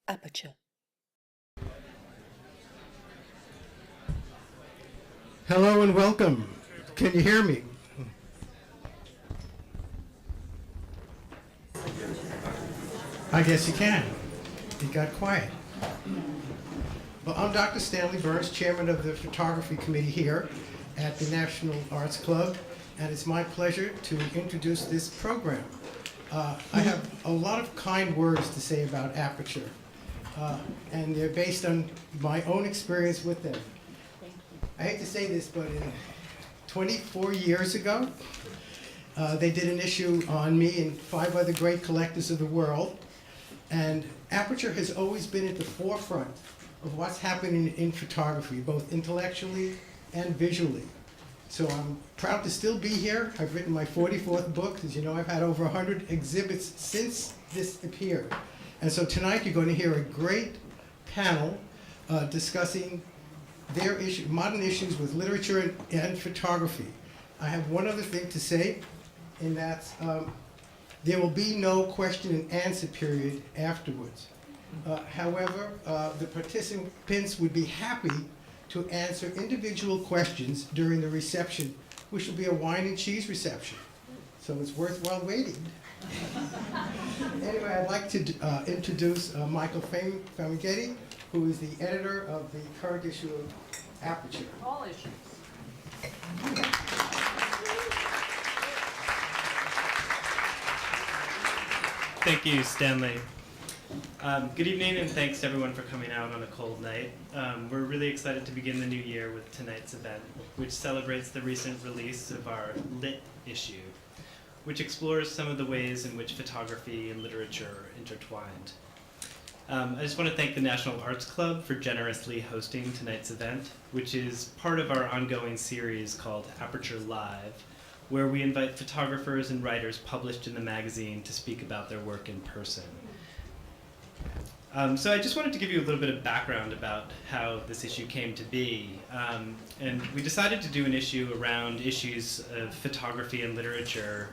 Aperture. Hello and welcome. Can you hear me? I guess you can. It got quiet. Well, I'm Dr. Stanley Burns, chairman of the photography committee here at the National Arts Club, and it's my pleasure to introduce this program. I have a lot of kind words to say about Aperture, and they're based on my own experience with them. I hate to say this, but 24 years ago, they did an issue on me and 5 other great collectors of the world. And Aperture has always been at the forefront of what's happening in photography, both intellectually and visually. So I'm proud to still be here. I've written my 44th book. As you know, I've had over 100 exhibits since this appeared. And so tonight you're going to hear a great panel discussing their modern issues with literature and photography. I have one other thing to say, and that's there will be no question and answer period afterwards. However, the participants would be happy to answer individual questions during the reception, which will be a wine and cheese reception. So it's worthwhile waiting. Anyway, I'd like to introduce Michael Famigetti, who is the editor of the current issue of Aperture. All issues. Thank you, Stanley. Good evening, and thanks to everyone for coming out on a cold night. We're really excited to begin the new year with tonight's event, which celebrates the recent release of our Lit issue, which explores some of the ways in which photography and literature are intertwined. I just want to thank the National Arts Club for generously hosting tonight's event, which is part of our ongoing series called Aperture Live, where we invite photographers and writers published in the magazine to speak about their work in person. So I just wanted to give you a little bit of background about how this issue came to be. And we decided to do an issue around issues of photography and literature.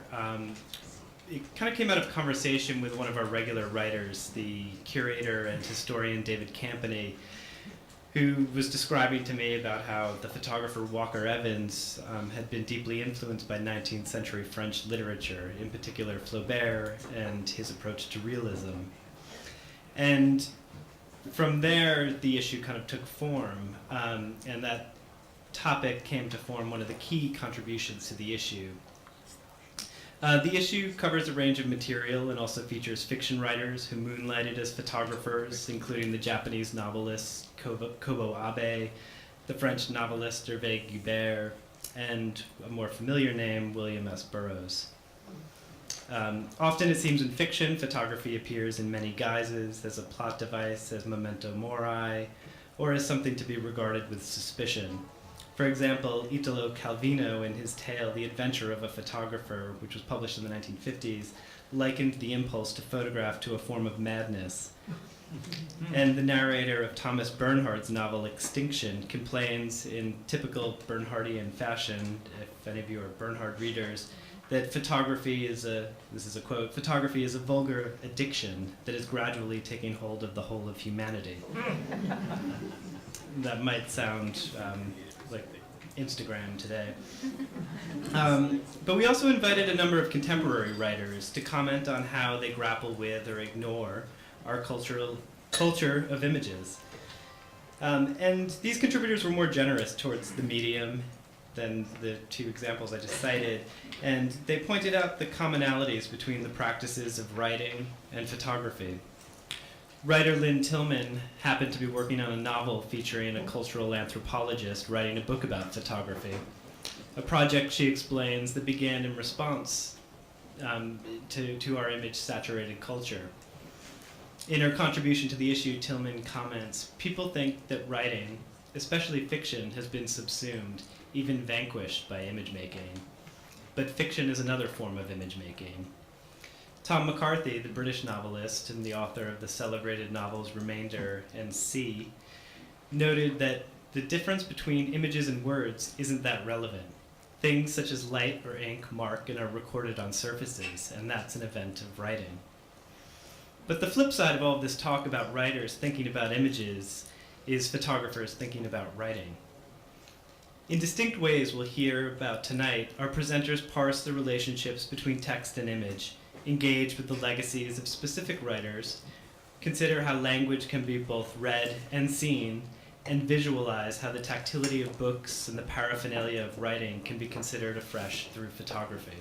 It kind of came out of conversation with one of our regular writers, the curator and historian David Campany, who was describing to me about how the photographer Walker Evans had been deeply influenced by 19th century French literature, in particular Flaubert and his approach to realism. And from there, the issue kind of took form, and that topic came to form one of the key contributions to the issue. The issue covers a range of material and also features fiction writers who moonlighted as photographers, including the Japanese novelist Kobo Abe, the French novelist Hervé Guibert, and a more familiar name, William S. Burroughs. Often it seems in fiction, photography appears in many guises, as a plot device, as memento mori, or as something to be regarded with suspicion. For example, Italo Calvino, in his tale The Adventure of a Photographer, which was published in the 1950s, likened the impulse to photograph to a form of madness. And the narrator of Thomas Bernhard's novel Extinction complains in typical Bernhardian fashion, if any of you are Bernhard readers, that photography is this is a quote, photography is a vulgar addiction that is gradually taking hold of the whole of humanity. That might sound like Instagram today. But we also invited a number of contemporary writers to comment on how they grapple with or ignore our culture of images. And these contributors were more generous towards the medium than the 2 examples I just cited, and they pointed out the commonalities between the practices of writing and photography. Writer Lynn Tillman happened to be working on a novel featuring a cultural anthropologist writing a book about photography, a project, she explains, that began in response to our image-saturated culture. In her contribution to the issue, Tillman comments, "People think that writing, especially fiction, has been subsumed, even vanquished by image-making. But fiction is another form of image-making." Tom McCarthy, the British novelist and the author of the celebrated novels Remainder and Sea, noted that the difference between images and words isn't that relevant. Things such as light or ink mark and are recorded on surfaces, and that's an event of writing. But the flip side of all of this talk about writers thinking about images is photographers thinking about writing. In distinct ways we'll hear about tonight, our presenters parse the relationships between text and image, engage with the legacies of specific writers, consider how language can be both read and seen, and visualize how the tactility of books and the paraphernalia of writing can be considered afresh through photography.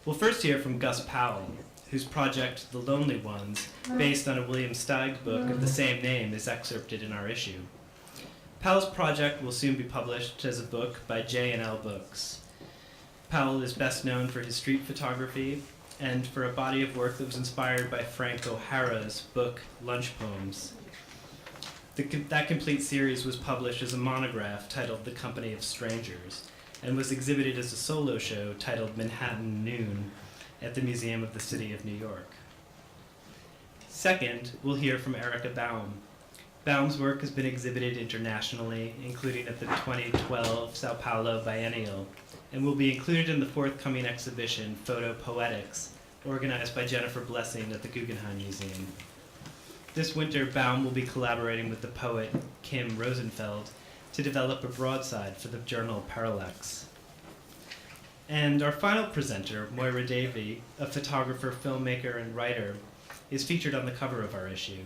We'll first hear from Gus Powell, whose project, The Lonely Ones, based on a William Steig book of the same name, is excerpted in our issue. Powell's project will soon be published as a book by J&L Books. Powell is best known for his street photography and for a body of work that was inspired by Frank O'Hara's book, Lunch Poems. That complete series was published as a monograph titled The Company of Strangers and was exhibited as a solo show titled Manhattan Noon at the Museum of the City of New York. Second, we'll hear from Erica Baum. Baum's work has been exhibited internationally, including at the 2012 Sao Paulo Biennial, and will be included in the forthcoming exhibition, Photo Poetics, organized by Jennifer Blessing at the Guggenheim Museum. This winter, Baum will be collaborating with the poet Kim Rosenfeld to develop a broadside for the journal Parallax. And our final presenter, Moyra Davey, a photographer, filmmaker, and writer, is featured on the cover of our issue.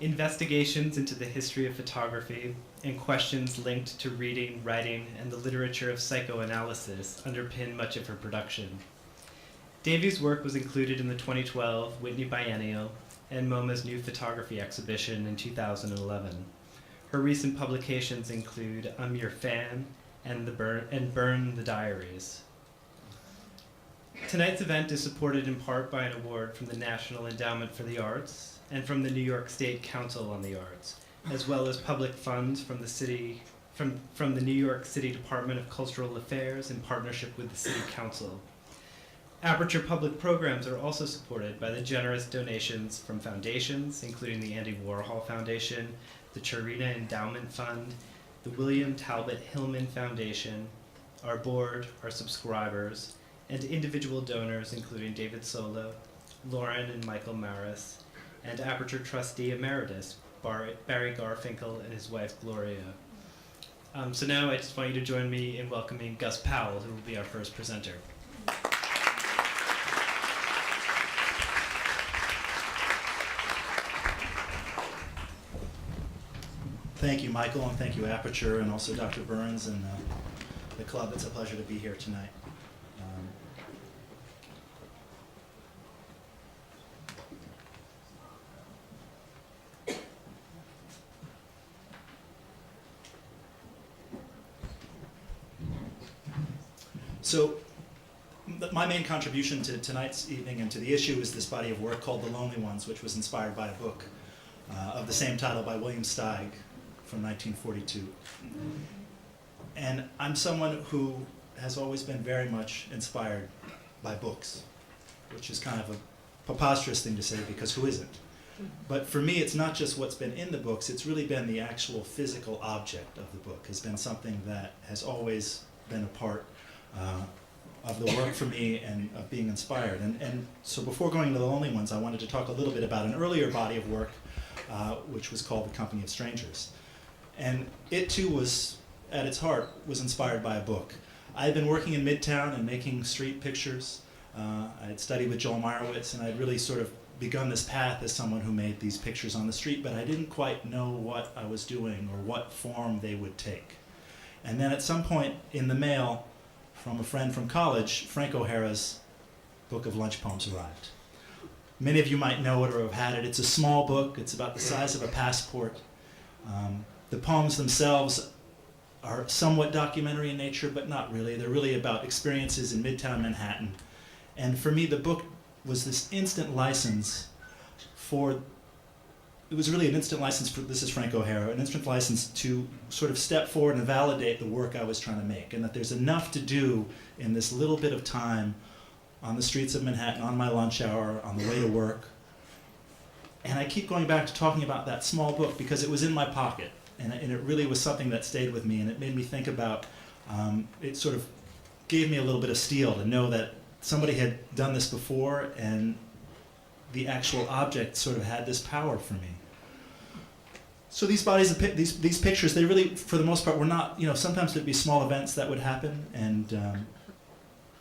Investigations into the history of photography and questions linked to reading, writing, and the literature of psychoanalysis underpin much of her production. Davey's work was included in the 2012 Whitney Biennial and MoMA's new photography exhibition in 2011. Her recent publications include I'm Your Fan and Burn the Diaries. Tonight's event is supported in part by an award from the National Endowment for the Arts and from the New York State Council on the Arts, as well as public funds from the New York City Department of Cultural Affairs in partnership with the City Council. Aperture public programs are also supported by the generous donations from foundations, including the Andy Warhol Foundation, the Charita Endowment Fund, the William Talbot Hillman Foundation, our board, our subscribers, and individual donors including David Solo, Lauren and Michael Maris, and Aperture trustee emeritus Barry Garfinkel and his wife Gloria. So now I just want you to join me in welcoming Gus Powell, who will be our first presenter. Thank you, Michael, and thank you, Aperture, and also Dr. Burns and the club. It's a pleasure to be here tonight. So my main contribution to tonight's evening and to the issue is this body of work called The Lonely Ones, which was inspired by a book of the same title by William Steig from 1942. And I'm someone who has always been very much inspired by books, which is kind of a preposterous thing to say because who isn't? But for me, it's not just what's been in the books, it's really been the actual physical object of the book has been something that has always been a part of the work for me and of being inspired. And so before going into The Lonely Ones, I wanted to talk a little bit about an earlier body of work which was called The Company of Strangers. And it too was, at its heart, was inspired by a book. I had been working in Midtown and making street pictures. I had studied with Joel Meyerowitz, and I had really sort of begun this path as someone who made these pictures on the street, but I didn't quite know what I was doing or what form they would take. And then at some point in the mail from a friend from college, Frank O'Hara's book of lunch poems arrived. Many of you might know it or have had it. It's a small book. It's about the size of a passport. The poems themselves are somewhat documentary in nature, but not really. They're really about experiences in Midtown Manhattan. And for me, the book was this instant license for, it was really an instant license for, this is Frank O'Hara, an instant license to sort of step forward and validate the work I was trying to make, and that there's enough to do in this little bit of time on the streets of Manhattan, on my lunch hour, on the way to work. And I keep going back to talking about that small book because it was in my pocket, and it really was something that stayed with me, and it made me think about, it sort of gave me a little bit of steel to know that somebody had done this before, and the actual object sort of had this power for me. So these bodies of these pictures, they really, for the most part, were not, sometimes there'd be small events that would happen, and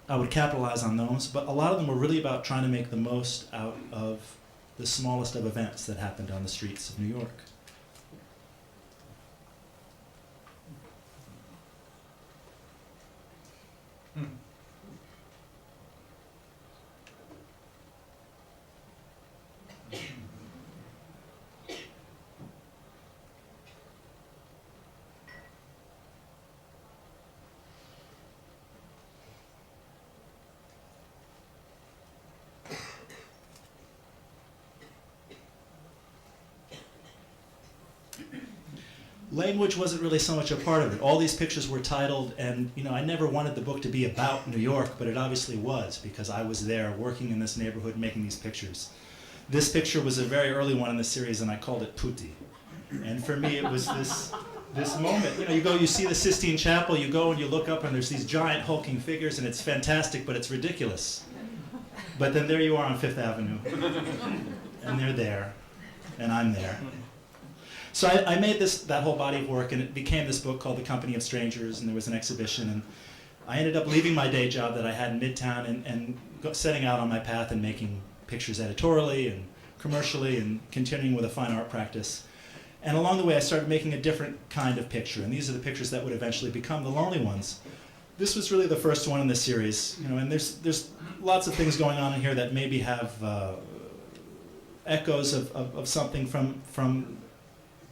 I would capitalize on those, but a lot of them were really about trying to make the most out of the smallest of events that happened on the streets of New York. Language wasn't really so much a part of it. All these pictures were titled, and I never wanted the book to be about New York, but it obviously was, because I was there working in this neighborhood making these pictures. This picture was a very early one in the series, and I called it Putti. And for me, it was this moment. You see the Sistine Chapel, you go and you look up, and there's these giant hulking figures, and it's fantastic, but it's ridiculous. But then there you are on Fifth Avenue, and they're there, and I'm there. So I made that whole body of work, and it became this book called The Company of Strangers, and there was an exhibition, and I ended up leaving my day job that I had in Midtown and setting out on my path and making pictures editorially and commercially and continuing with a fine art practice. And along the way, I started making a different kind of picture, and these are the pictures that would eventually become the lonely ones. This was really the first one in the series, and there's lots of things going on in here that maybe have echoes of something from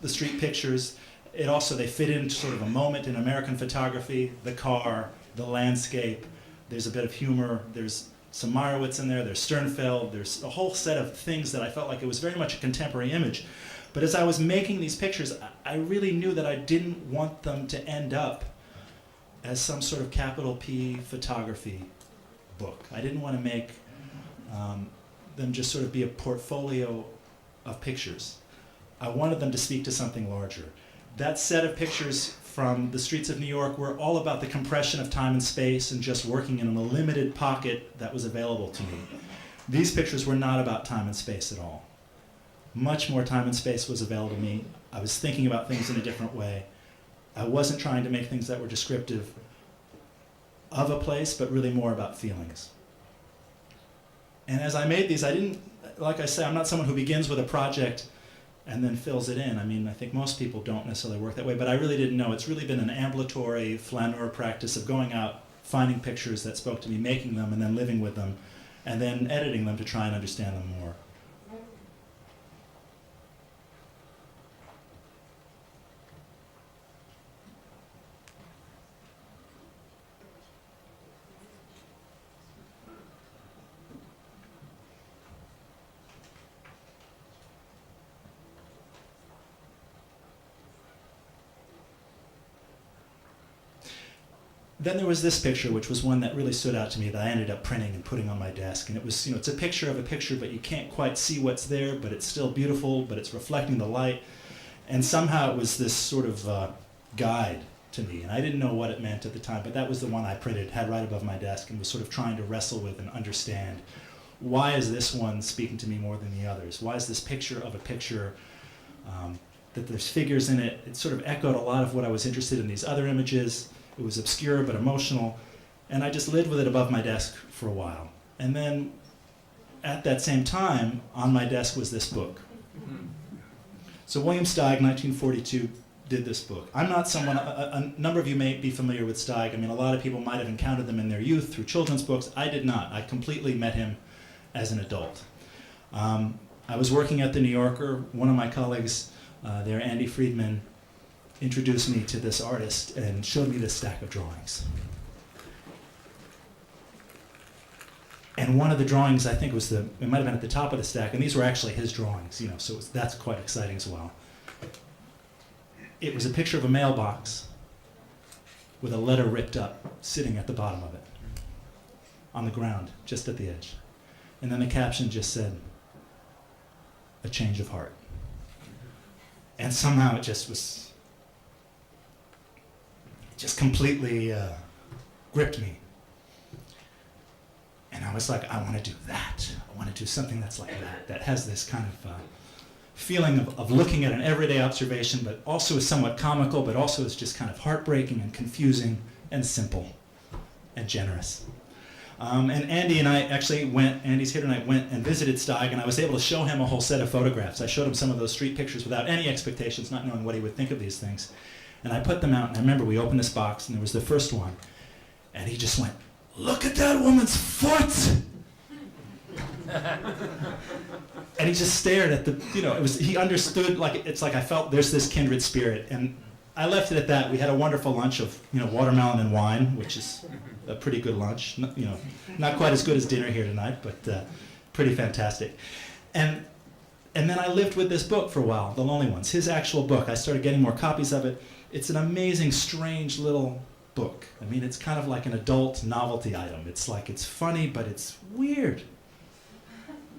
the street pictures. They fit into sort of a moment in American photography, the car, the landscape. There's a bit of humor. There's some Meyerowitz in there. There's Sternfeld. There's a whole set of things that I felt like it was very much a contemporary image. But as I was making these pictures, I really knew that I didn't want them to end up as some sort of capital P photography book. I didn't want to make them just sort of be a portfolio of pictures. I wanted them to speak to something larger. That set of pictures from the streets of New York were all about the compression of time and space and just working in a limited pocket that was available to me. These pictures were not about time and space at all. Much more time and space was available to me. I was thinking about things in a different way. I wasn't trying to make things that were descriptive of a place, but really more about feelings. And as I made these, like I say, I'm not someone who begins with a project and then fills it in. I think most people don't necessarily work that way, but I really didn't know. It's really been an ambulatory flaneur practice of going out, finding pictures that spoke to me, making them, and then living with them, and then editing them to try and understand them more. Then there was this picture, which was one that really stood out to me that I ended up printing and putting on my desk. And it was, it's a picture of a picture, but you can't quite see what's there, but it's still beautiful, but it's reflecting the light. And somehow it was this sort of guide to me. And I didn't know what it meant at the time, but that was the one I printed, had right above my desk, and was sort of trying to wrestle with and understand. Why is this one speaking to me more than the others? Why is this picture of a picture that there's figures in it? It sort of echoed a lot of what I was interested in these other images. It was obscure but emotional, and I just lived with it above my desk for a while. And then at that same time, on my desk was this book. So William Steig, 1942, did this book. I'm not someone, a number of you may be familiar with Steig. A lot of people might have encountered them in their youth through children's books. I did not. I completely met him as an adult. I was working at the New Yorker. One of my colleagues there, Andy Friedman, introduced me to this artist and showed me this stack of drawings. And one of the drawings, I think, it might have been at the top of the stack, and these were actually his drawings, so that's quite exciting as well. It was a picture of a mailbox with a letter ripped up, sitting at the bottom of it, on the ground, just at the edge. And then the caption just said, "A change of heart." And somehow it just completely gripped me. And I was like, I want to do that. I want to do something that's like that has this kind of feeling of looking at an everyday observation, but also is somewhat comical, but also is just kind of heartbreaking and confusing and simple and generous. And Andy and I actually Andy's here tonight, went and visited Steig, and I was able to show him a whole set of photographs. I showed him some of those street pictures without any expectations, not knowing what he would think of these things. And I put them out, and I remember we opened this box, and there was the first one, and he just went, "Look at that woman's foot!" And he just stared at the, he understood, it's like I felt there's this kindred spirit. And I left it at that. We had a wonderful lunch of, watermelon and wine, which is a pretty good lunch. Not quite as good as dinner here tonight, but pretty fantastic. And then I lived with this book for a while, The Lonely Ones, his actual book. I started getting more copies of it. It's an amazing, strange little book. I mean, it's kind of like an adult novelty item. It's like, it's funny, but it's weird.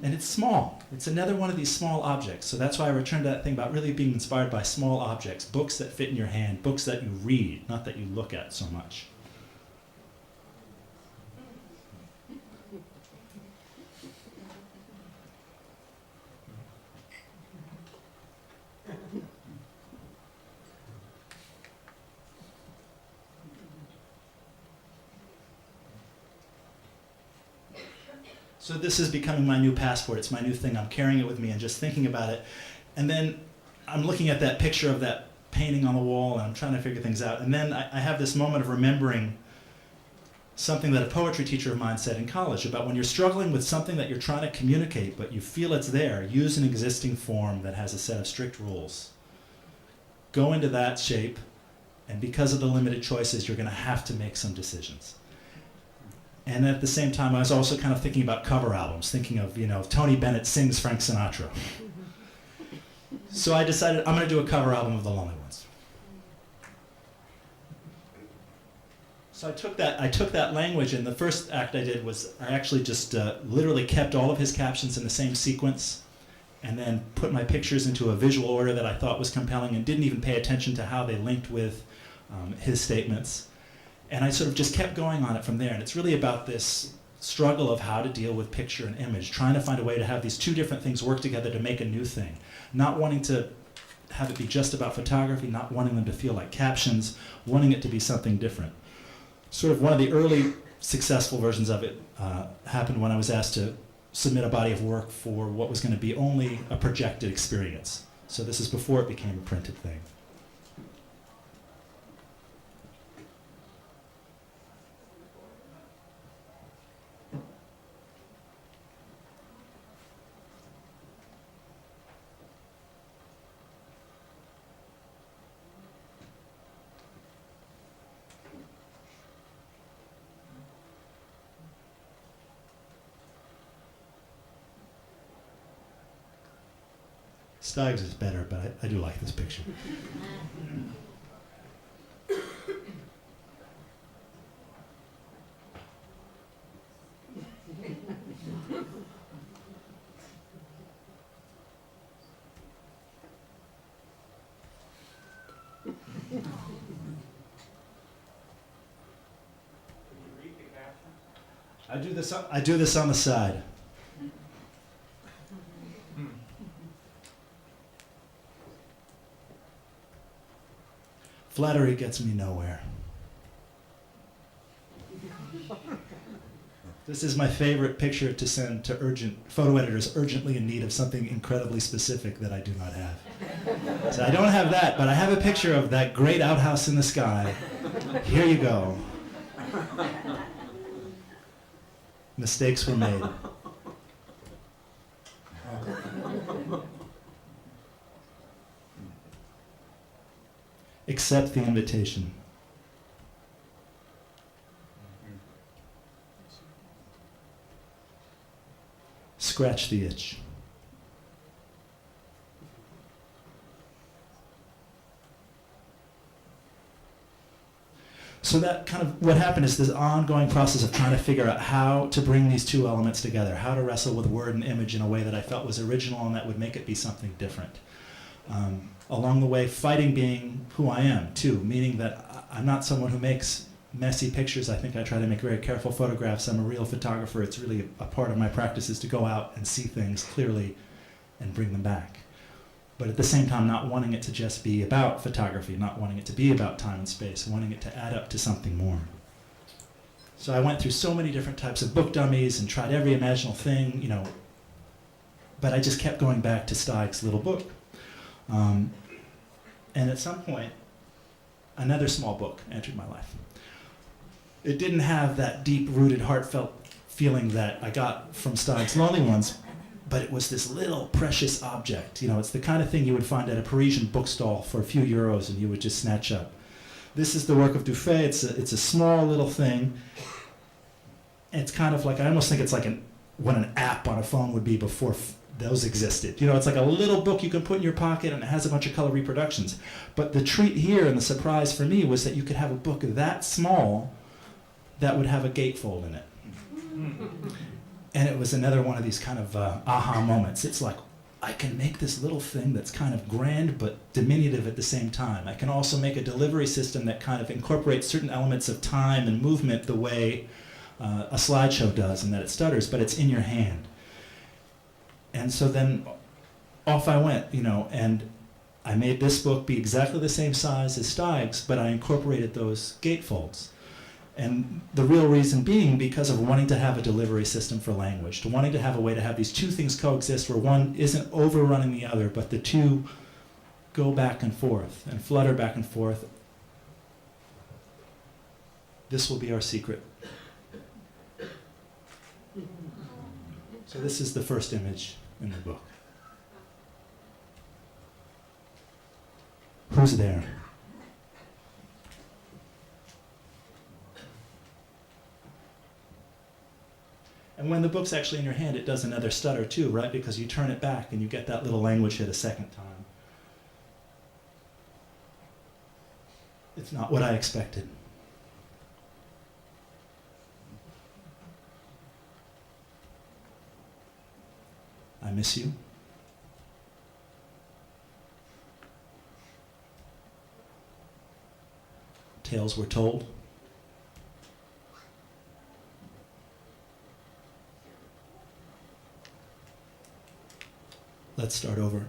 And it's small. It's another one of these small objects. So that's why I returned to that thing about really being inspired by small objects, books that fit in your hand, books that you read, not that you look at so much. So this is becoming my new passport. It's my new thing. I'm carrying it with me and just thinking about it. And then I'm looking at that picture of that painting on the wall, and I'm trying to figure things out. And then I have this moment of remembering something that a poetry teacher of mine said in college about when you're struggling with something that you're trying to communicate, but you feel it's there, use an existing form that has a set of strict rules. Go into that shape, and because of the limited choices, you're going to have to make some decisions. And at the same time, I was also kind of thinking about cover albums, thinking of, Tony Bennett sings Frank Sinatra. So I decided I'm going to do a cover album of The Lonely Ones. So I took that language, and the first act I did was I actually just literally kept all of his captions in the same sequence, and then put my pictures into a visual order that I thought was compelling, and didn't even pay attention to how they linked with his statements. And I sort of just kept going on it from there. And it's really about this struggle of how to deal with picture and image, trying to find a way to have these two different things work together to make a new thing. Not wanting to have it be just about photography, not wanting them to feel like captions, wanting it to be something different. Sort of one of the early successful versions of it happened when I was asked to submit a body of work for what was going to be only a projected experience. So this is before it became a printed thing. Steig's is better, but I do like this picture. I do this on the side. Flattery gets me nowhere. This is my favorite picture to send to photo editors urgently in need of something incredibly specific that I do not have. So I don't have that, but I have a picture of that great outhouse in the sky. Here you go. Mistakes were made. Accept the invitation. Scratch the itch. So that kind of, what happened is this ongoing process of trying to figure out how to bring these two elements together, how to wrestle with word and image in a way that I felt was original and that would make it be something different. Along the way, fighting being who I am, too, meaning that I'm not someone who makes messy pictures. I think I try to make very careful photographs. I'm a real photographer. It's really a part of my practice is to go out and see things clearly and bring them back. But at the same time, not wanting it to just be about photography, not wanting it to be about time and space, wanting it to add up to something more. So I went through so many different types of book dummies and tried every imaginable thing, but I just kept going back to Steig's little book. And at some point, another small book entered my life. It didn't have that deep-rooted, heartfelt feeling that I got from Steig's Lonely Ones, but it was this little precious object. It's the kind of thing you would find at a Parisian bookstall for a few euros and you would just snatch up. This is the work of Dufay. It's a small little thing. It's kind of like, I almost think it's like what an app on a phone would be before those existed. It's like a little book you can put in your pocket and it has a bunch of color reproductions. But the treat here and the surprise for me was that you could have a book that small that would have a gatefold in it. And it was another one of these kind of aha moments. It's like, I can make this little thing that's kind of grand but diminutive at the same time. I can also make a delivery system that kind of incorporates certain elements of time and movement the way a slideshow does, and that it stutters, but it's in your hand. And so then off I went, and I made this book be exactly the same size as Steig's, but I incorporated those gatefolds. And the real reason being because of wanting to have a delivery system for language, to wanting to have a way to have these two things coexist where one isn't overrunning the other, but the two go back and forth and flutter back and forth. This will be our secret. So this is the first image in the book. Who's there? And when the book's actually in your hand, it does another stutter too, right? Because you turn it back and you get that little language hit a second time. It's not what I expected. I miss you. Tales were told. Let's start over.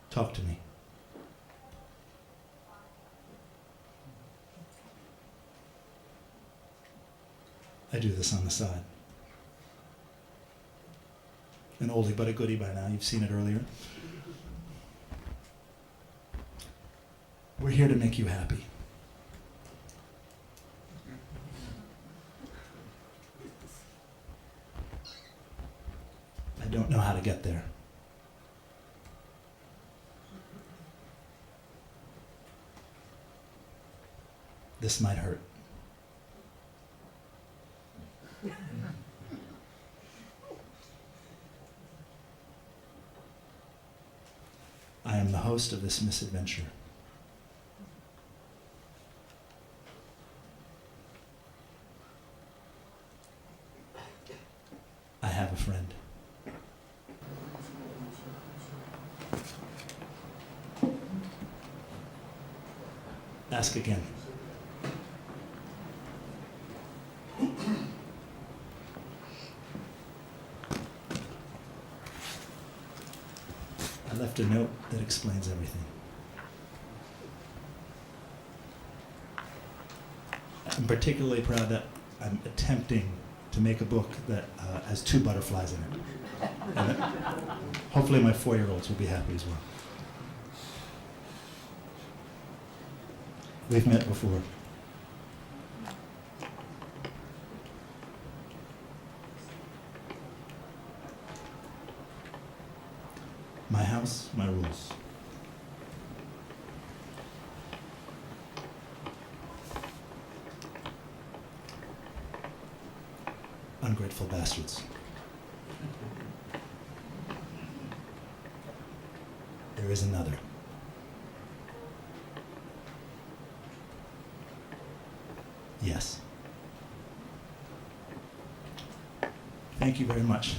Talk to me. I do this on the side. An oldie but a goodie by now. You've seen it earlier. We're here to make you happy. I don't know how to get there. This might hurt. I am the host of this misadventure. I have a friend. Ask again. I left a note that explains everything. I'm particularly proud that I'm attempting to make a book that has 2 butterflies in it. And that hopefully my 4-year-olds will be happy as well. We've met before. My house, my rules. Ungrateful bastards. There is another. Yes. Thank you very much.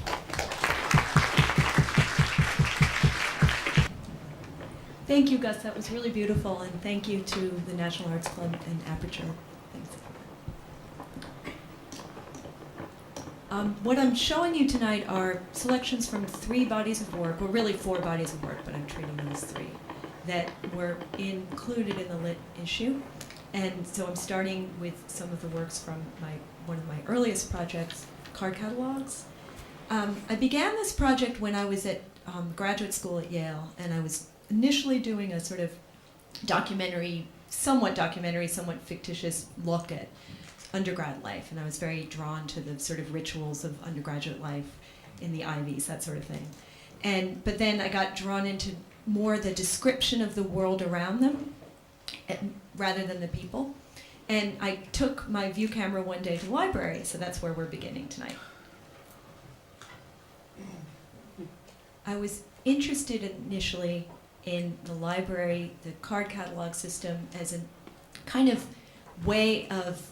Thank you, Gus. That was really beautiful, and thank you to the National Arts Club and Aperture. Thanks. What I'm showing you tonight are selections from 3 bodies of work, or really 4 bodies of work, but I'm treating them as 3, that were included in the Lit issue. And so I'm starting with some of the works from one of my earliest projects, card catalogs. I began this project when I was at graduate school at Yale, and I was initially doing a sort of documentary, somewhat fictitious look at undergrad life, and I was very drawn to the sort of rituals of undergraduate life in the Ivies, that sort of thing. But then I got drawn into more the description of the world around them, rather than the people. And I took my view camera one day to the library, so that's where we're beginning tonight. I was interested initially in the library, the card catalog system, as a kind of way of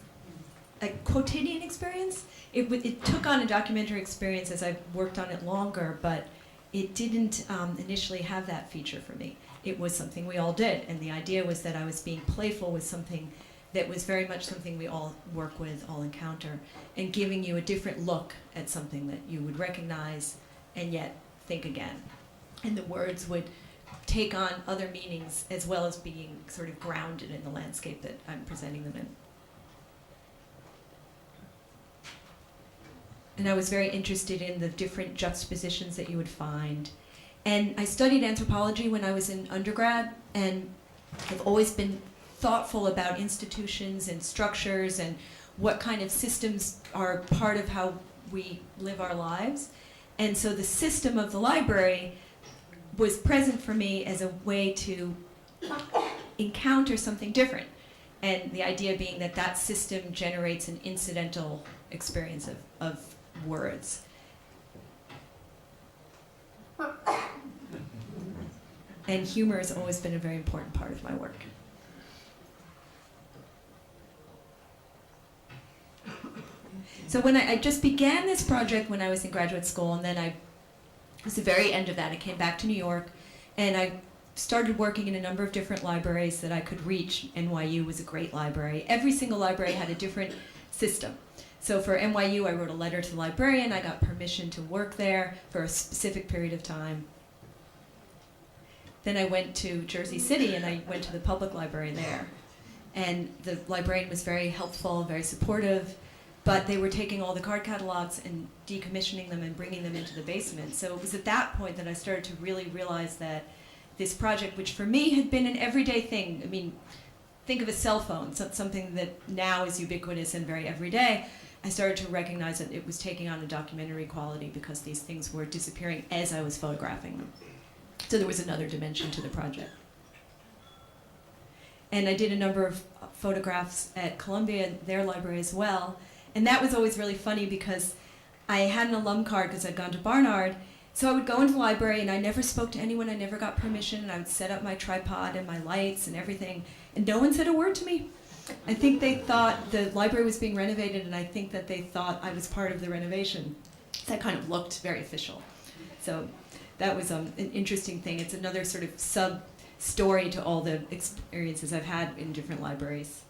a quotidian experience. It took on a documentary experience as I worked on it longer, but it didn't initially have that feature for me. It was something we all did, and the idea was that I was being playful with something that was very much something we all work with, all encounter, and giving you a different look at something that you would recognize and yet think again. And the words would take on other meanings as well as being sort of grounded in the landscape that I'm presenting them in. And I was very interested in the different juxtapositions that you would find. And I studied anthropology when I was in undergrad, and I've always been thoughtful about institutions and structures and what kind of systems are part of how we live our lives. And so the system of the library was present for me as a way to encounter something different. And the idea being that that system generates an incidental experience of words. And humor has always been a very important part of my work. So when I just began this project when I was in graduate school, and then it was the very end of that. I came back to New York, and I started working in a number of different libraries that I could reach. NYU was a great library. Every single library had a different system. So for NYU, I wrote a letter to the librarian. I got permission to work there for a specific period of time. Then I went to Jersey City, and I went to the public library there. And the librarian was very helpful, very supportive, but they were taking all the card catalogs and decommissioning them and bringing them into the basement. So it was at that point that I started to really realize that this project, which for me had been an everyday thing, I mean, think of a cell phone, something that now is ubiquitous and very everyday. I started to recognize that it was taking on a documentary quality because these things were disappearing as I was photographing them. So there was another dimension to the project. And I did a number of photographs at Columbia, their library as well. And that was always really funny because I had an alum card because I'd gone to Barnard. So I would go into the library and I never spoke to anyone, I never got permission, and I would set up my tripod and my lights and everything, and no one said a word to me. I think they thought the library was being renovated, and I think that they thought I was part of the renovation. That kind of looked very official. So that was an interesting thing. It's another sort of sub-story to all the experiences I've had in different libraries.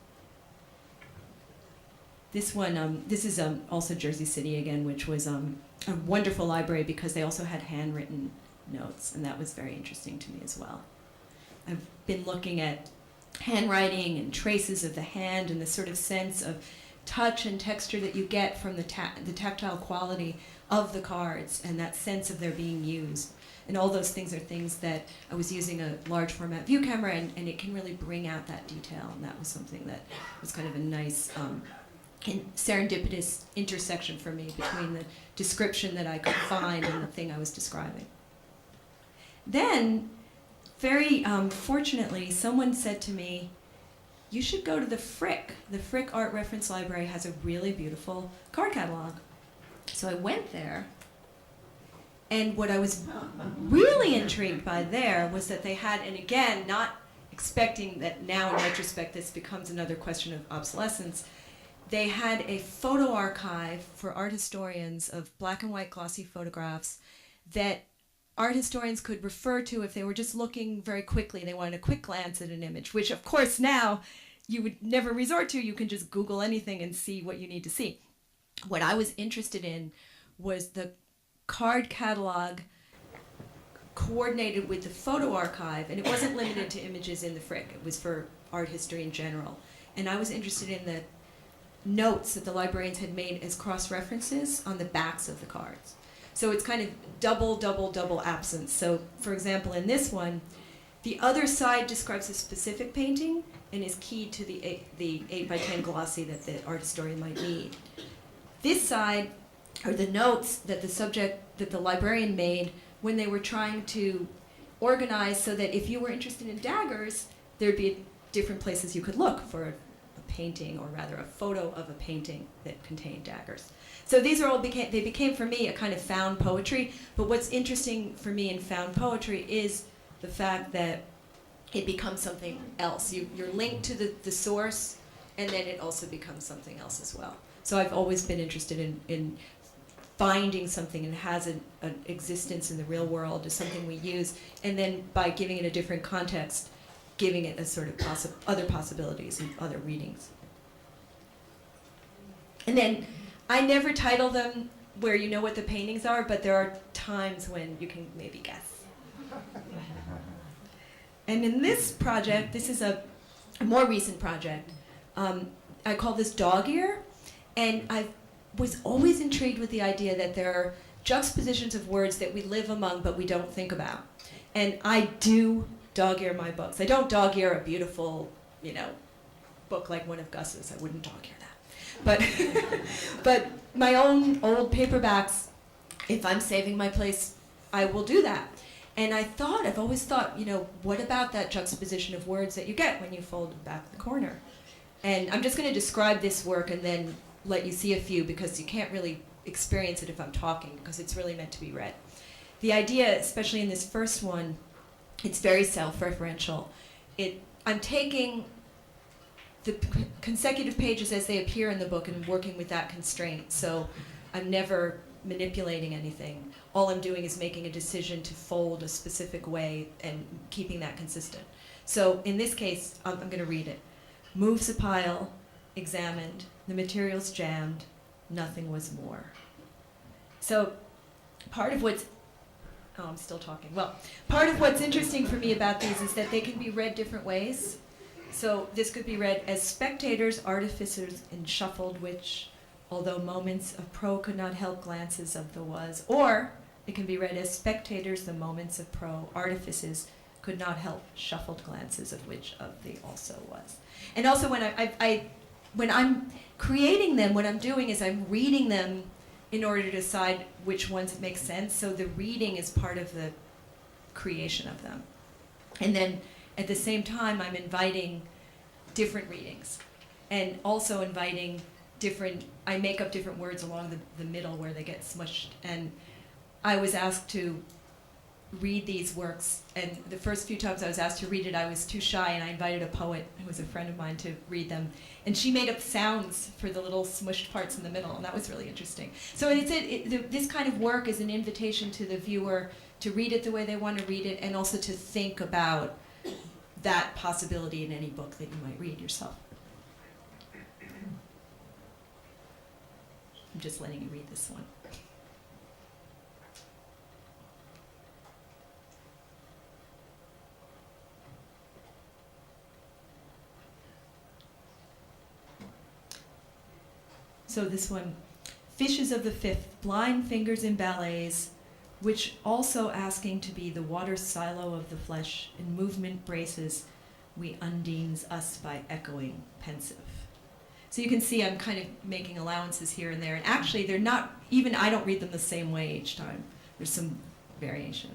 This one, this is also Jersey City again, which was a wonderful library because they also had handwritten notes, and that was very interesting to me as well. I've been looking at handwriting and traces of the hand and the sort of sense of touch and texture that you get from the tactile quality of the cards and that sense of their being used. And all those things are things that I was using a large format view camera, and it can really bring out that detail, and that was something that was kind of a nice serendipitous intersection for me between the description that I could find and the thing I was describing. Then, very fortunately, someone said to me, you should go to the Frick. The Frick Art Reference Library has a really beautiful card catalog. So I went there, and what I was really intrigued by there was that they had, and again, not expecting that now in retrospect this becomes another question of obsolescence, they had a photo archive for art historians of black and white glossy photographs that art historians could refer to if they were just looking very quickly. They wanted a quick glance at an image, which of course now you would never resort to. You can just Google anything and see what you need to see. What I was interested in was the card catalog coordinated with the photo archive, and it wasn't limited to images in the Frick. It was for art history in general. And I was interested in the notes that the librarians had made as cross-references on the backs of the cards. So it's kind of double absence. So, for example, in this one, the other side describes a specific painting and is key to the 8x10 glossy that the art historian might need. This side are the notes that the librarian made when they were trying to organize so that if you were interested in daggers, there'd be different places you could look for a painting, or rather a photo of a painting that contained daggers. So these are all became for me a kind of found poetry, but what's interesting for me in found poetry is the fact that it becomes something else. You're linked to the source, and then it also becomes something else as well. So I've always been interested in finding something and has an existence in the real world as something we use, and then by giving it a different context, giving it a sort of other possibilities and other readings. And then I never title them where you know what the paintings are, but there are times when you can maybe guess. And in this project, this is a more recent project, I call this Dog Ear, and I was always intrigued with the idea that there are juxtapositions of words that we live among but we don't think about. And I do dog ear my books. I don't dog ear a beautiful, book like one of Gus's. I wouldn't dog ear that. But my own old paperbacks, if I'm saving my place, I will do that. And I've always thought, what about that juxtaposition of words that you get when you fold back the corner? And I'm just going to describe this work and then let you see a few, because you can't really experience it if I'm talking, because it's really meant to be read. The idea, especially in this first one, it's very self-referential. I'm taking the consecutive pages as they appear in the book and working with that constraint. So I'm never manipulating anything. All I'm doing is making a decision to fold a specific way and keeping that consistent. So in this case, I'm going to read it. Moves a pile, examined, the materials jammed, nothing was more. So part of what's I'm still talking. Well, part of what's interesting for me about these is that they can be read different ways. So this could be read as spectators, artificers in shuffled which, although moments of pro could not help glances of the was. Or it can be read as spectators, the moments of pro, artifices could not help shuffled glances of which of the also was. And also when I'm creating them, what I'm doing is I'm reading them in order to decide which ones make sense. So the reading is part of the creation of them. And then at the same time, I'm inviting different readings and also inviting I make up different words along the middle where they get smushed. And I was asked to read these works, and the first few times I was asked to read it, I was too shy, and I invited a poet who was a friend of mine to read them, and she made up sounds for the little smushed parts in the middle, and that was really interesting. So this kind of work is an invitation to the viewer to read it the way they want to read it, and also to think about that possibility in any book that you might read yourself. I'm just letting you read this one. So this one, fishes of the fifth, blind fingers in ballets, which also asking to be the water silo of the flesh, in movement braces, we undines us by echoing pensive. So you can see I'm kind of making allowances here and there, and actually they're not, even I don't read them the same way each time. There's some variation.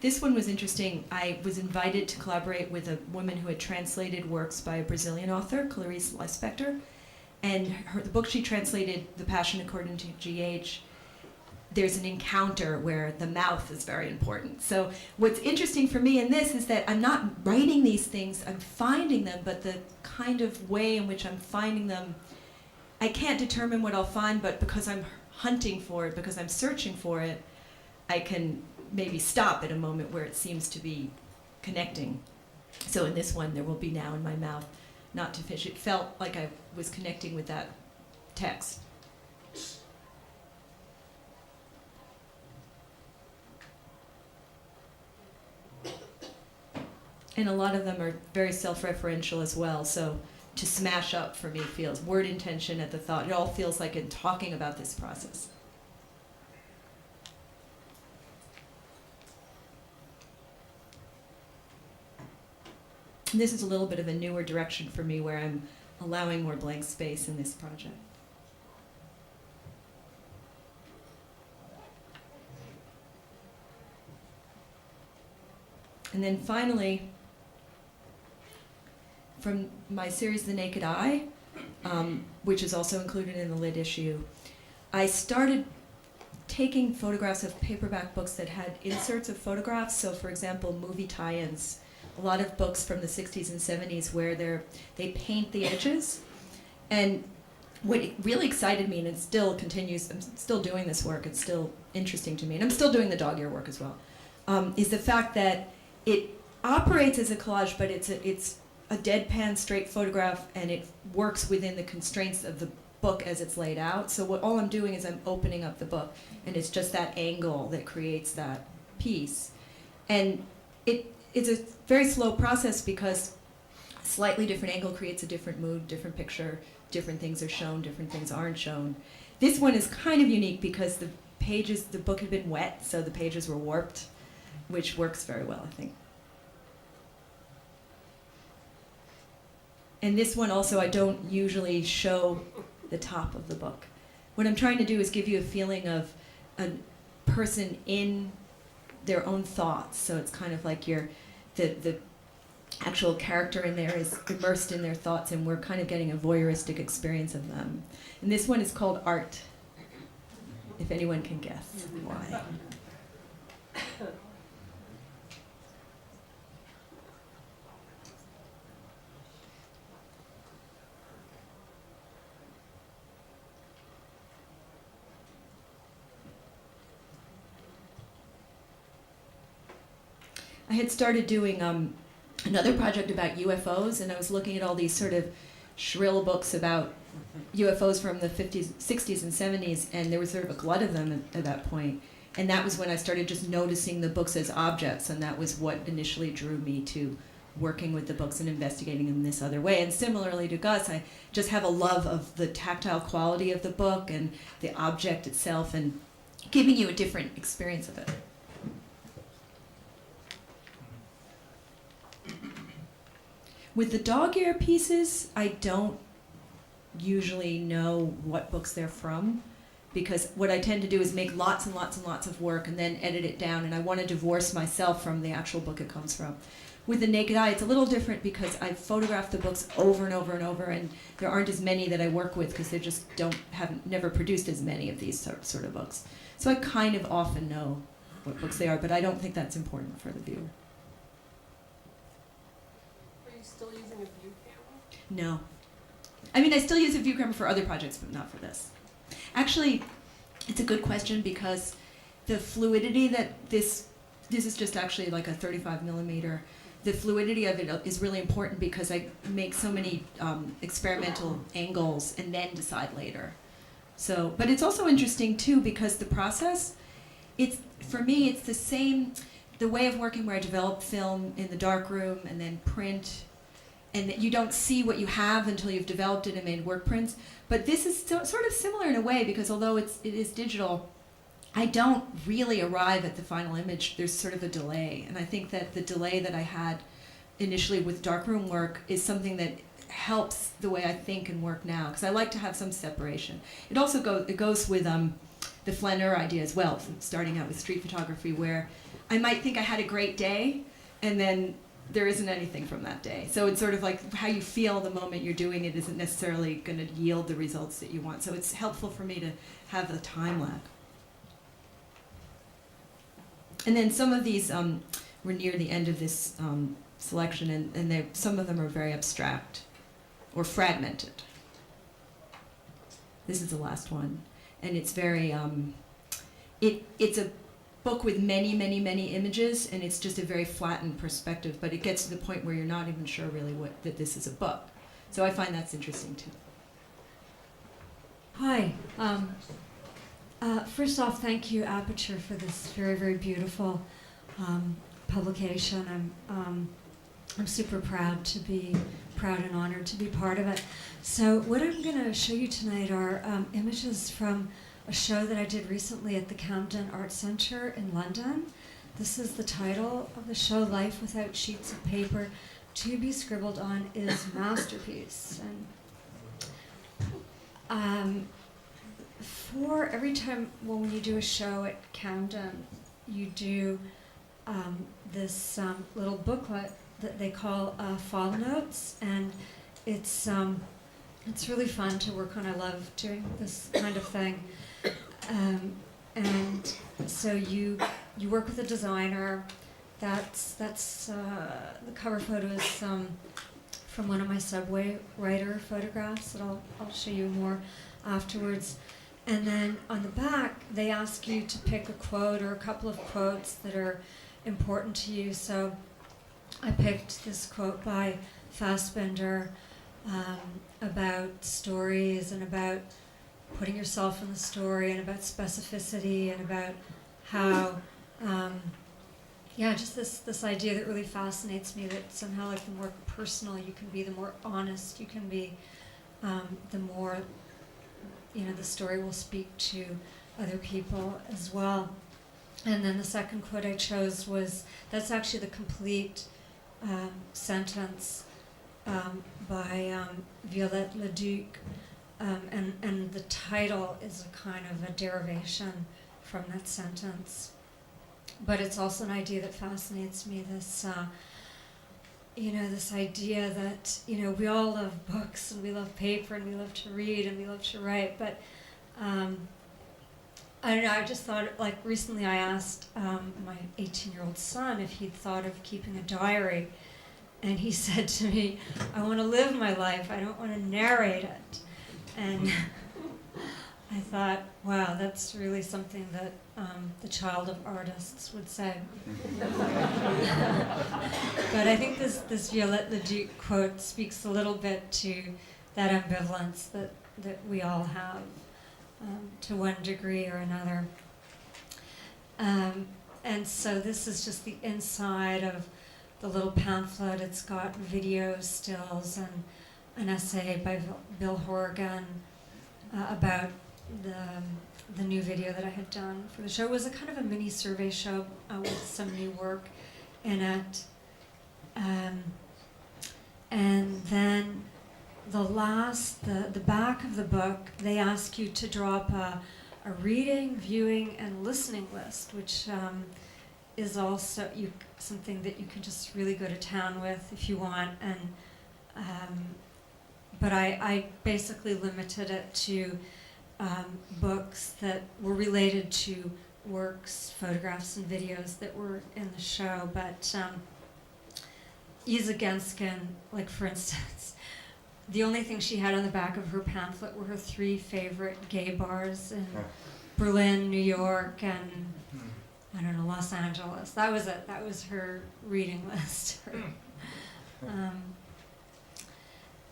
This one was interesting. I was invited to collaborate with a woman who had translated works by a Brazilian author, Clarice Lispector, and the book she translated, The Passion According to G.H., there's an encounter where the mouth is very important. So what's interesting for me in this is that I'm not writing these things, I'm finding them, but the kind of way in which I'm finding them, I can't determine what I'll find, but because I'm hunting for it, because I'm searching for it, I can maybe stop at a moment where it seems to be connecting. So in this one, there will be now in my mouth, not to fish. It felt like I was connecting with that text. And a lot of them are very self-referential as well. So to smash up for me feels word intention at the thought. It all feels like in talking about this process. And this is a little bit of a newer direction for me where I'm allowing more blank space in this project. And then finally, from my series The Naked Eye, which is also included in the Lit issue, I started taking photographs of paperback books that had inserts of photographs. So for example, movie tie-ins. A lot of books from the 60s and 70s where they paint the edges. And what really excited me, and it still continues, I'm still doing this work, it's still interesting to me, and I'm still doing the dog ear work as well, is the fact that it operates as a collage, but it's a deadpan straight photograph, and it works within the constraints of the book as it's laid out. So all I'm doing is I'm opening up the book, and it's just that angle that creates that piece. And it's a very slow process because a slightly different angle creates a different mood, different picture, different things are shown, different things aren't shown. This one is kind of unique because the book had been wet, so the pages were warped, which works very well, I think. And this one also, I don't usually show the top of the book. What I'm trying to do is give you a feeling of a person in their own thoughts. So it's kind of like the actual character in there is immersed in their thoughts, and we're kind of getting a voyeuristic experience of them. And this one is called Art, if anyone can guess why. I had started doing another project about UFOs, and I was looking at all these sort of shrill books about UFOs from the 50s, 60s, and 70s, and there was sort of a glut of them at that point. And that was when I started just noticing the books as objects, and that was what initially drew me to working with the books and investigating them this other way. And similarly to Gus, I just have a love of the tactile quality of the book and the object itself, and giving you a different experience of it. With the dog ear pieces, I don't usually know what books they're from, because what I tend to do is make lots and lots and lots of work and then edit it down, and I want to divorce myself from the actual book it comes from. With The Naked Eye, it's a little different because I've photographed the books over and over and over, and there aren't as many that I work with because they just haven't never produced as many of these sort of books. So I kind of often know what books they are, but I don't think that's important for the viewer. Still using a view camera? No. I mean, I still use a view camera for other projects, but not for this. Actually, it's a good question because the fluidity that this is just actually like a 35 millimeter. The fluidity of it is really important because I make so many experimental angles and then decide later. So, but it's also interesting too because the process, for me, it's the same, the way of working where I develop film in the darkroom and then print, and that you don't see what you have until you've developed it and made work prints. But this is sort of similar in a way because although it is digital, I don't really arrive at the final image. There's sort of a delay. And I think that the delay that I had initially with darkroom work is something that helps the way I think and work now, because I like to have some separation. It also goes with the flaneur idea as well, starting out with street photography, where I might think I had a great day, and then there isn't anything from that day. So it's sort of like how you feel the moment you're doing it isn't necessarily going to yield the results that you want. So it's helpful for me to have the time lag. And then some of these were near the end of this selection, and some of them are very abstract or fragmented. This is the last one. and it's very it's a book with many, many, many images, and it's just a very flattened perspective, but it gets to the point where you're not even sure really that this is a book. So I find that's interesting too. Hi. First off, thank you, Aperture, for this very, very beautiful publication. I'm super proud and honored to be part of it. So what I'm going to show you tonight are images from a show that I did recently at the Camden Art Centre in London. This is the title of the show, Life Without Sheets of Paper, to be scribbled on is masterpiece. And for every time when you do a show at Camden, you do this little booklet that they call file notes, and it's really fun to work on. I love doing this kind of thing. And so you work with a designer. That's the cover photo is from one of my subway writer photographs that I'll show you more afterwards. And then on the back, they ask you to pick a quote or a couple of quotes that are important to you. So I picked this quote by Fassbinder about stories and about putting yourself in the story and about specificity and about how, just this idea that really fascinates me, that somehow like the more personal you can be, the more honest you can be, the more, the story will speak to other people as well. And then the second quote I chose that's actually the complete sentence by Violette Leduc. And the title is a kind of a derivation from that sentence. But it's also an idea that fascinates me, this idea that, we all love books and we love paper and we love to read and we love to write, but I don't know, I just thought, like recently I asked my 18-year-old son if he'd thought of keeping a diary, and he said to me, I want to live my life, I don't want to narrate it. And I thought, wow, that's really something that the child of artists would say. But I think this Violette Leduc quote speaks a little bit to that ambivalence that we all have to one degree or another. And so this is just the inside of the little pamphlet. It's got video stills and an essay by Bill Horgan about the new video that I had done for the show. It was a kind of a mini survey show with some new work in it. And then the back of the book, they ask you to drop a reading, viewing, and listening list, which is also something that you can just really go to town with if you want. And but I basically limited it to books that were related to works, photographs, and videos that were in the show. But Isa Genskin, like for instance, the only thing she had on the back of her pamphlet were her 3 favorite gay bars in Berlin, New York, and I don't know, Los Angeles. That was it. That was her reading list.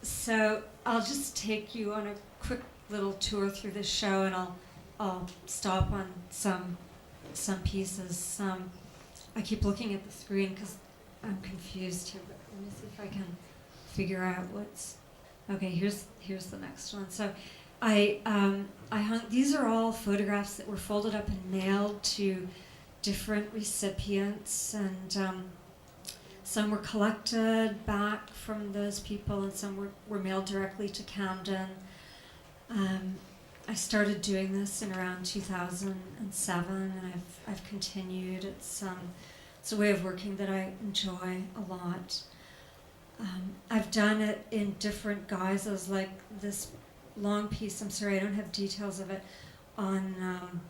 So I'll just take you on a quick little tour through this show, and I'll stop on some pieces. I keep looking at the screen because I'm confused here, but let me see if I can figure out what's. Okay, here's the next one. So I hung. These are all photographs that were folded up and mailed to different recipients, and some were collected back from those people, and some were mailed directly to Camden. I started doing this in around 2007, and I've continued. It's a way of working that I enjoy a lot. I've done it in different guises, like this long piece. I'm sorry, I don't have details of it. On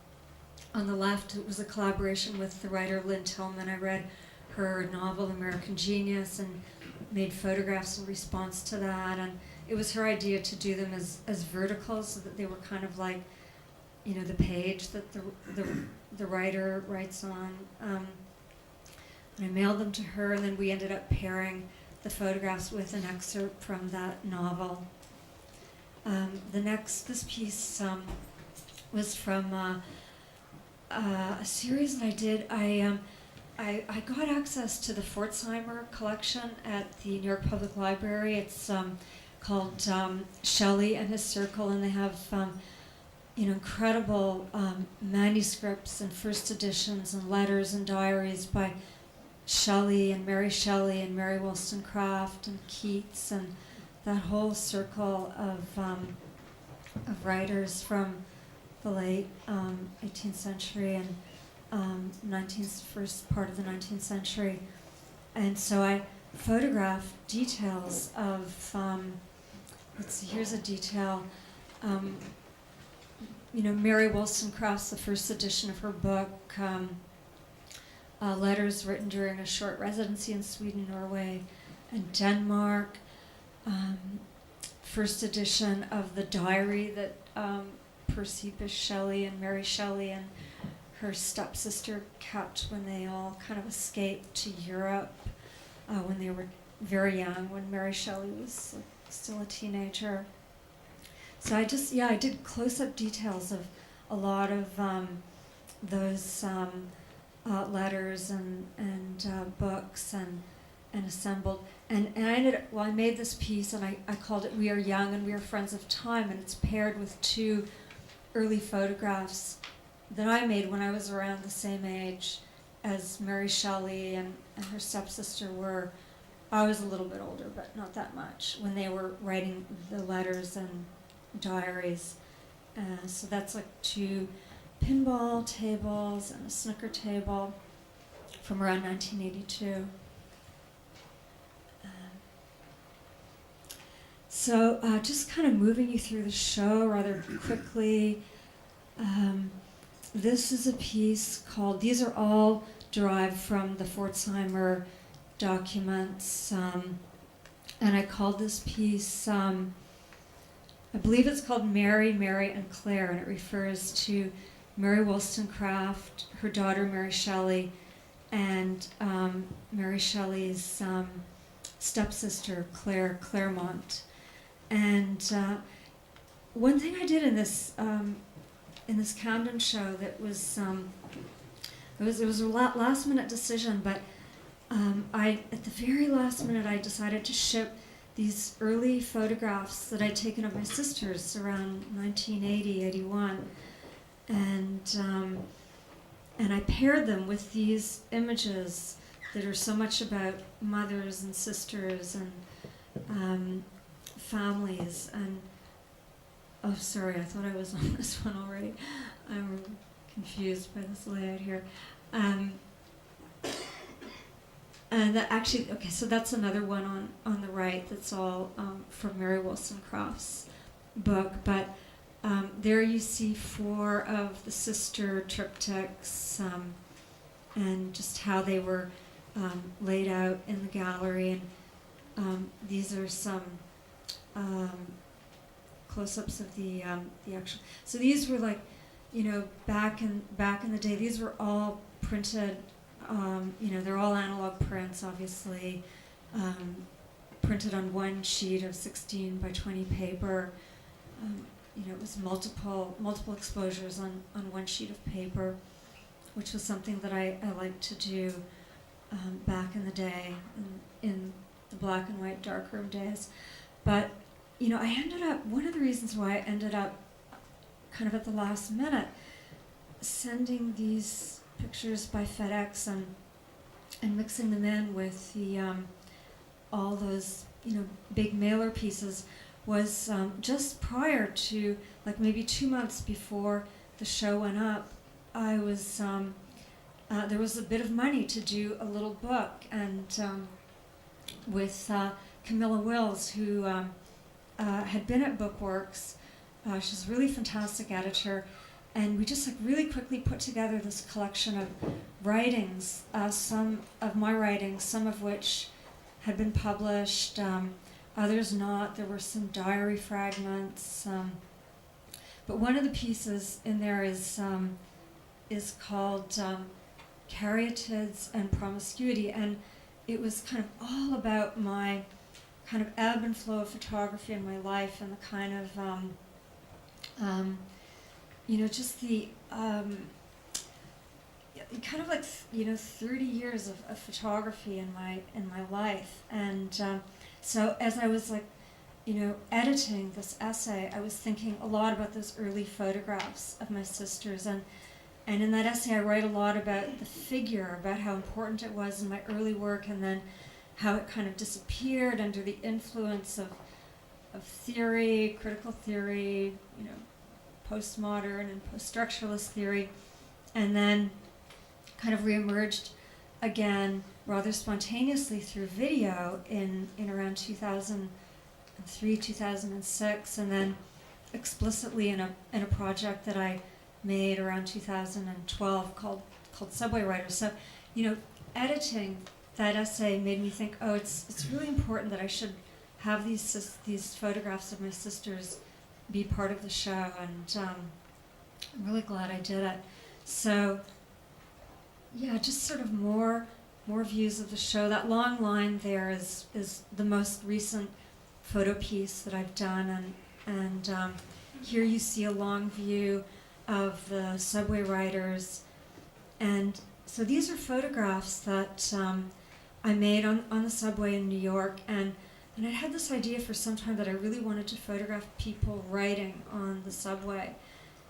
the left, it was a collaboration with the writer Lynn Tillman. I read her novel American Genius and made photographs in response to that, and it was her idea to do them as verticals, so that they were kind of like the page that the writer writes on. And I mailed them to her, and then we ended up pairing the photographs with an excerpt from that novel. This piece was from a series that I did. I got access to the Pforzheimer collection at the New York Public Library. It's called Shelley and His Circle, and they have incredible manuscripts and first editions and letters and diaries by Shelley and Mary Wollstonecraft and Keats and that whole circle of writers from the late 18th century and first part of the 19th century. And so I photographed details of, here's a detail. Mary Wollstonecraft's the first edition of her book, letters written during a short residency in Sweden, Norway, and Denmark. First edition of the diary that Percy Bysshe Shelley and Mary Shelley and her stepsister kept when they all kind of escaped to Europe when they were very young, when Mary Shelley was still a teenager. So I did close-up details of a lot of those letters and books and assembled. And I made this piece, and I called it We Are Young and We Are Friends of Time, and it's paired with two early photographs that I made when I was around the same age as Mary Shelley and her stepsister were. I was a little bit older, but not that much, when they were writing the letters and diaries. So that's like two pinball tables and a snooker table from around 1982. So just kind of moving you through the show rather quickly. This is a piece called, these are all derived from the Pforzheimer documents, and I called this piece, I believe it's called Mary, Mary, and Claire, and it refers to Mary Wollstonecraft, her daughter Mary Shelley, and Mary Shelley's stepsister Claire Claremont. And one thing I did in this Camden show that was it was a last minute decision, but at the very last minute I decided to ship these early photographs that I'd taken of my sisters around 1980, 81, and I paired them with these images that are so much about mothers and sisters and families. And oh, sorry, I thought I was on this one already. I'm confused by this layout here. And that actually, okay, so that's another one on the right that's all from Mary Wollstonecraft's book. But there you see 4 of the sister triptychs and just how they were laid out in the gallery. And these are some close-ups of the actual. So these were like, back in the day, these were all printed. They're all analog prints, obviously, printed on one sheet of 16 by 20 paper. It was multiple exposures on one sheet of paper, which was something that I liked to do back in the day, in the black and white darkroom days. But I ended up, one of the reasons why I ended up kind of at the last minute sending these pictures by FedEx and mixing them in with the all those big mailer pieces was just prior to, like maybe 2 months before the show went up. I was there was a bit of money to do a little book, and with Camilla Wills, who had been at Bookworks. She's a really fantastic editor. And we just really quickly put together this collection of writings, some of my writings, some of which had been published, others not. There were some diary fragments, but one of the pieces in there is called Caryatids and Promiscuity, and it was kind of all about my kind of ebb and flow of photography in my life, and the kind of just the kind of like 30 years of photography in my life. And so as I was editing this essay, I was thinking a lot about those early photographs of my sisters, and in that essay I write a lot about the figure, about how important it was in my early work, and then how it kind of disappeared under the influence of theory, critical theory, postmodern and post-structuralist theory, and then kind of reemerged again rather spontaneously through video in around 2003, 2006, and then explicitly in a project that I made around 2012 called Subway Writers. So, editing that essay made me think, oh, it's really important that I should have these photographs of my sisters be part of the show, and I'm really glad I did it. So, yeah, just sort of more views of the show. That long line there is the most recent photo piece that I've done, and here you see a long view of the Subway Riders, and so these are photographs that I made on the subway in New York, and I had this idea for some time that I really wanted to photograph people writing on the subway.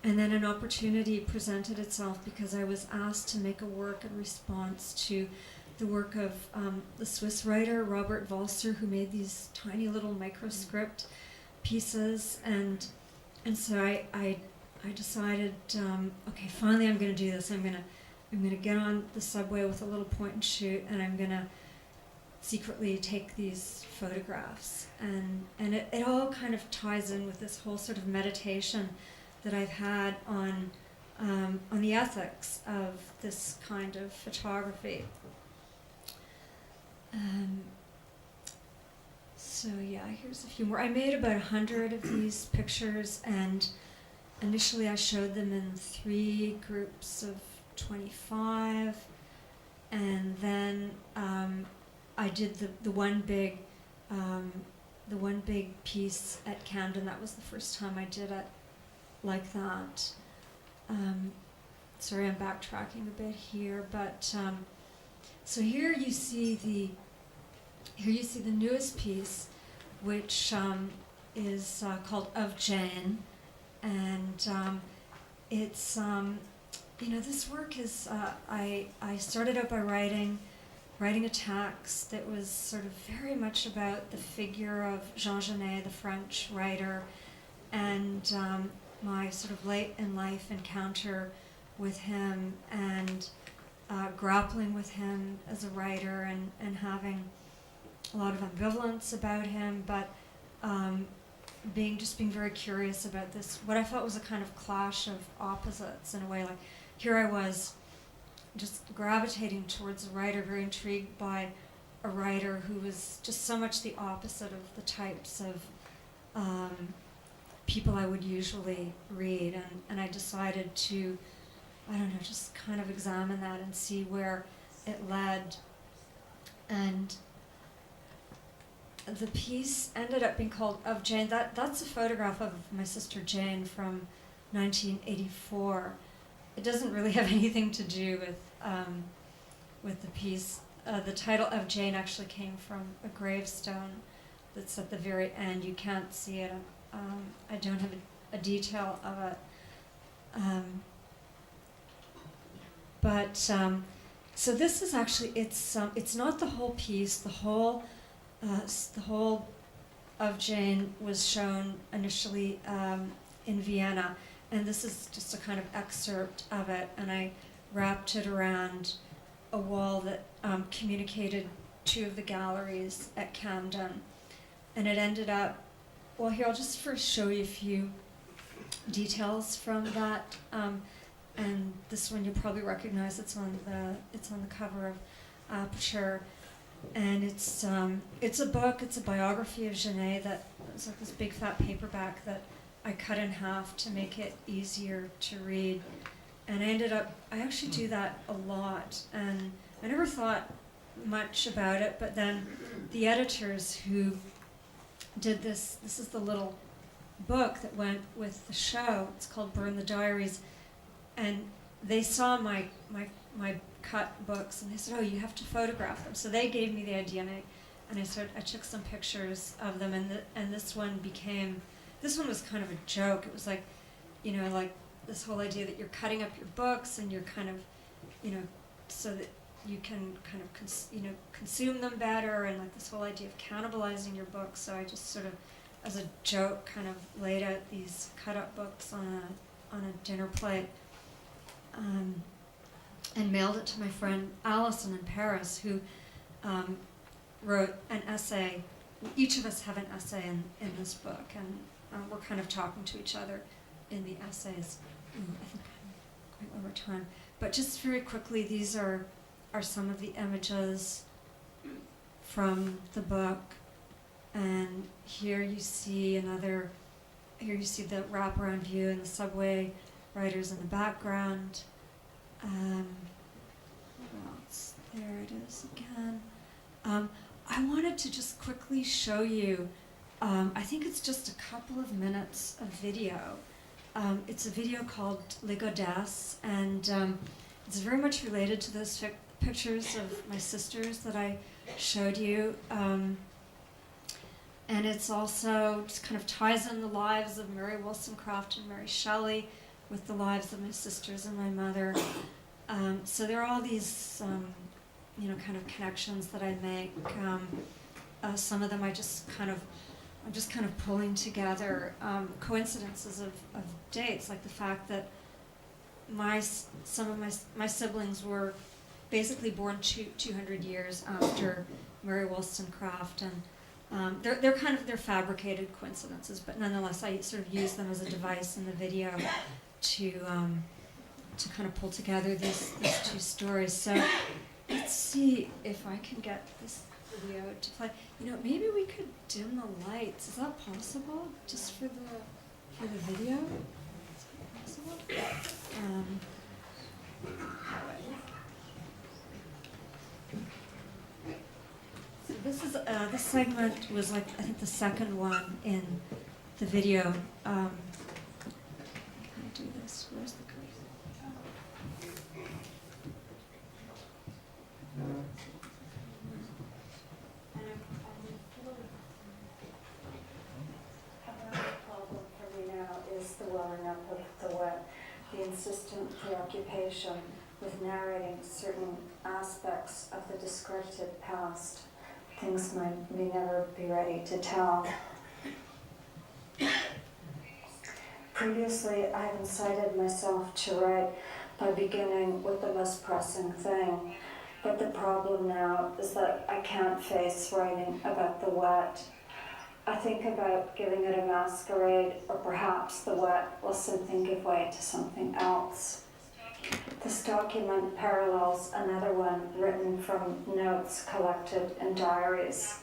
And then an opportunity presented itself because I was asked to make a work in response to the work of the Swiss writer Robert Walser, who made these tiny little microscript pieces. And so I decided, okay, finally I'm going to do this. I'm going to get on the subway with a little point and shoot, and I'm going to secretly take these photographs. And it all kind of ties in with this whole sort of meditation that I've had on the ethics of this kind of photography. So yeah, here's a few more. I made about 100 of these pictures, and initially I showed them in 3 groups of 25, and then I did the one big piece at Camden. That was the first time I did it like that. Sorry, I'm backtracking a bit here, but so here you see the newest piece, which is called Of Jane, and it's this work is I started out by writing a text that was sort of very much about the figure of Jean Genet, the French writer, and my sort of late in life encounter with him, and grappling with him as a writer, and having a lot of ambivalence about him, but being very curious about this, what I felt was a kind of clash of opposites in a way. Like, here I was just gravitating towards a writer, very intrigued by a writer who was just so much the opposite of the types of people I would usually read, and I decided to, just kind of examine that and see where it led. And the piece ended up being called Of Jane. That's a photograph of my sister Jane from 1984. It doesn't really have anything to do with the piece. The title Of Jane actually came from a gravestone that's at the very end. You can't see it. I don't have a detail of it. But so this is actually, it's not the whole piece. The whole Of Jane was shown initially in Vienna, and this is just a kind of excerpt of it, and I wrapped it around a wall that communicated 2 of the galleries at Camden, and it ended up, well, here, I'll just first show you a few details from that, and this one you'll probably recognize. It's on the cover of Aperture, and it's a book. It's a biography of Genet that was like this big fat paperback that I cut in half to make it easier to read. And I actually do that a lot. And I never thought much about it, but then the editors who did this is the little book that went with the show. It's called Burn the Diaries. And they saw my cut books and they said, oh, you have to photograph them. So they gave me the idea, and I took some pictures of them, and this one was kind of a joke. It was like, like this whole idea that you're cutting up your books and you're kind of, so that you can kind of consume them better, and like this whole idea of cannibalizing your books. So I just sort of, as a joke, kind of laid out these cut up books on a dinner plate, and mailed it to my friend Allison in Paris, who wrote an essay. Each of us have an essay in this book, and we're kind of talking to each other in the essays. I think I'm going over time. But just very quickly, these are some of the images from the book. And here you see the wraparound view and the subway riders in the background. What else? There it is again. I wanted to just quickly show you, I think it's just a couple of minutes of video. It's a video called Les Godesses, and it's very much related to those pictures of my sisters that I showed you. And it's also just kind of ties in the lives of Mary Wollstonecraft and Mary Shelley with the lives of my sisters and my mother. So there are all these, kind of connections that I make. Some of them I'm just kind of pulling together coincidences of dates, like the fact that some of my siblings were basically born 200 years after Mary Wollstonecraft, and they're fabricated coincidences, but nonetheless I sort of use them as a device in the video to kind of pull together these two stories. So let's see if I can get this video to play. Maybe we could dim the lights. Is that possible? Just for the video? Is that possible? So this segment was I think the second one in the video. Can I do this? Where's the cursor? The welling up of the wet, the insistent preoccupation with narrating certain aspects of the discredited past, things may never be ready to tell. Previously, I have incited myself to write by beginning with the most pressing thing, but the problem now is that I can't face writing about the wet. I think about giving it a masquerade, or perhaps the wet will simply give way to something else. This document parallels another one written from notes collected in diaries.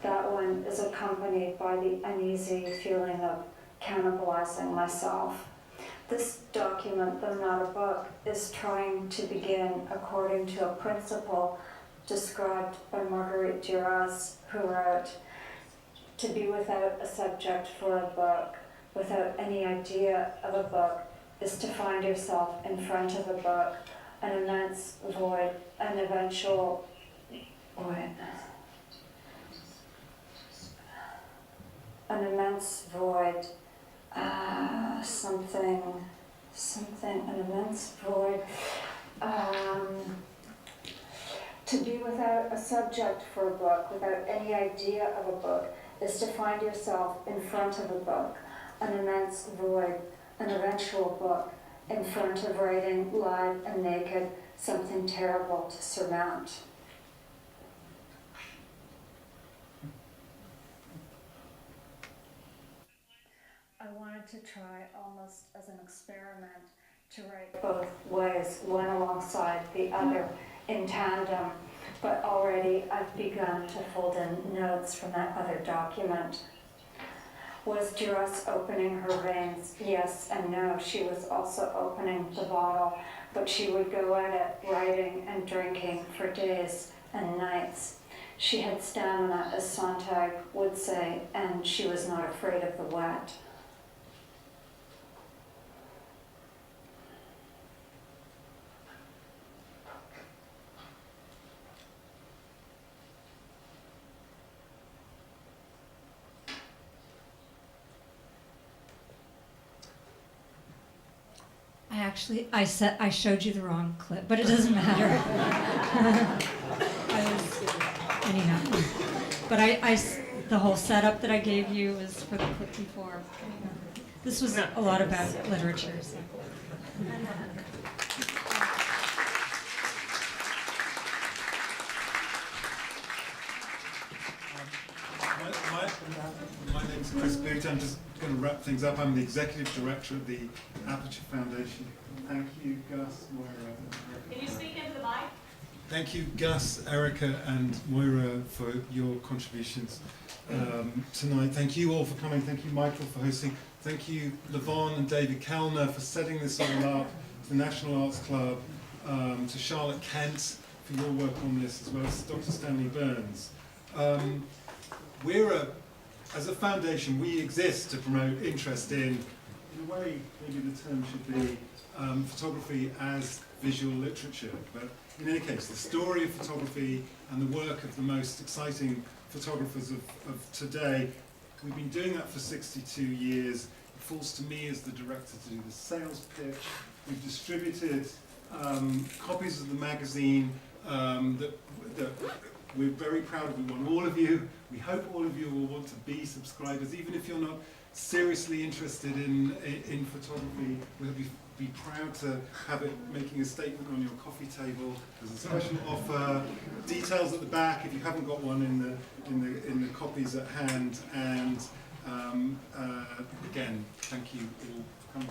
That one is accompanied by the uneasy feeling of cannibalizing myself. This document, though not a book, is trying to begin according to a principle described by Marguerite Duras, who wrote, "To be without a subject for a book, without any idea of a book, is to find yourself in front of a book, an immense void, an eventual void. An immense void, an immense void. To be without a subject for a book, without any idea of a book, is to find yourself in front of a book, an immense void, an eventual book, in front of writing, live and naked, something terrible to surmount." I wanted to try, almost as an experiment, to write both ways, one alongside the other, in tandem, but already I've begun to fold in notes from that other document. Was dress opening her veins? Yes and no. She was also opening the bottle, but she would go at it, writing and drinking for days and nights. She had stamina, as Sontag would say, and she was not afraid of the wet. I showed you the wrong clip, but it doesn't matter. Anyhow. But the whole setup that I gave you was for the clip before. This was a lot about literature. So. My name's Chris Boot. I'm just going to wrap things up. I'm the executive director of the Aperture Foundation. Thank you, Gus, Moyra. Can you speak into the mic? Thank you, Gus, Erica, and Moyra, for your contributions tonight. Thank you all for coming. Thank you, Michael, for hosting. Thank you, Levon and David Kellner, for setting this all up, to the National Arts Club, to Charlotte Kent for your work on this, as well as Dr. Stanley Burns. As a foundation, we exist to promote interest in a way, maybe the term should be, photography as visual literature. But in any case, the story of photography and the work of the most exciting photographers of today, we've been doing that for 62 years. It falls to me as the director to do the sales pitch. We've distributed copies of the magazine that we're very proud of. We want all of you. We hope all of you will want to be subscribers, even if you're not seriously interested in photography. We'll be proud to have it making a statement on your coffee table. There's a special offer. Details at the back if you haven't got one in the copies at hand. And again, thank you all for coming.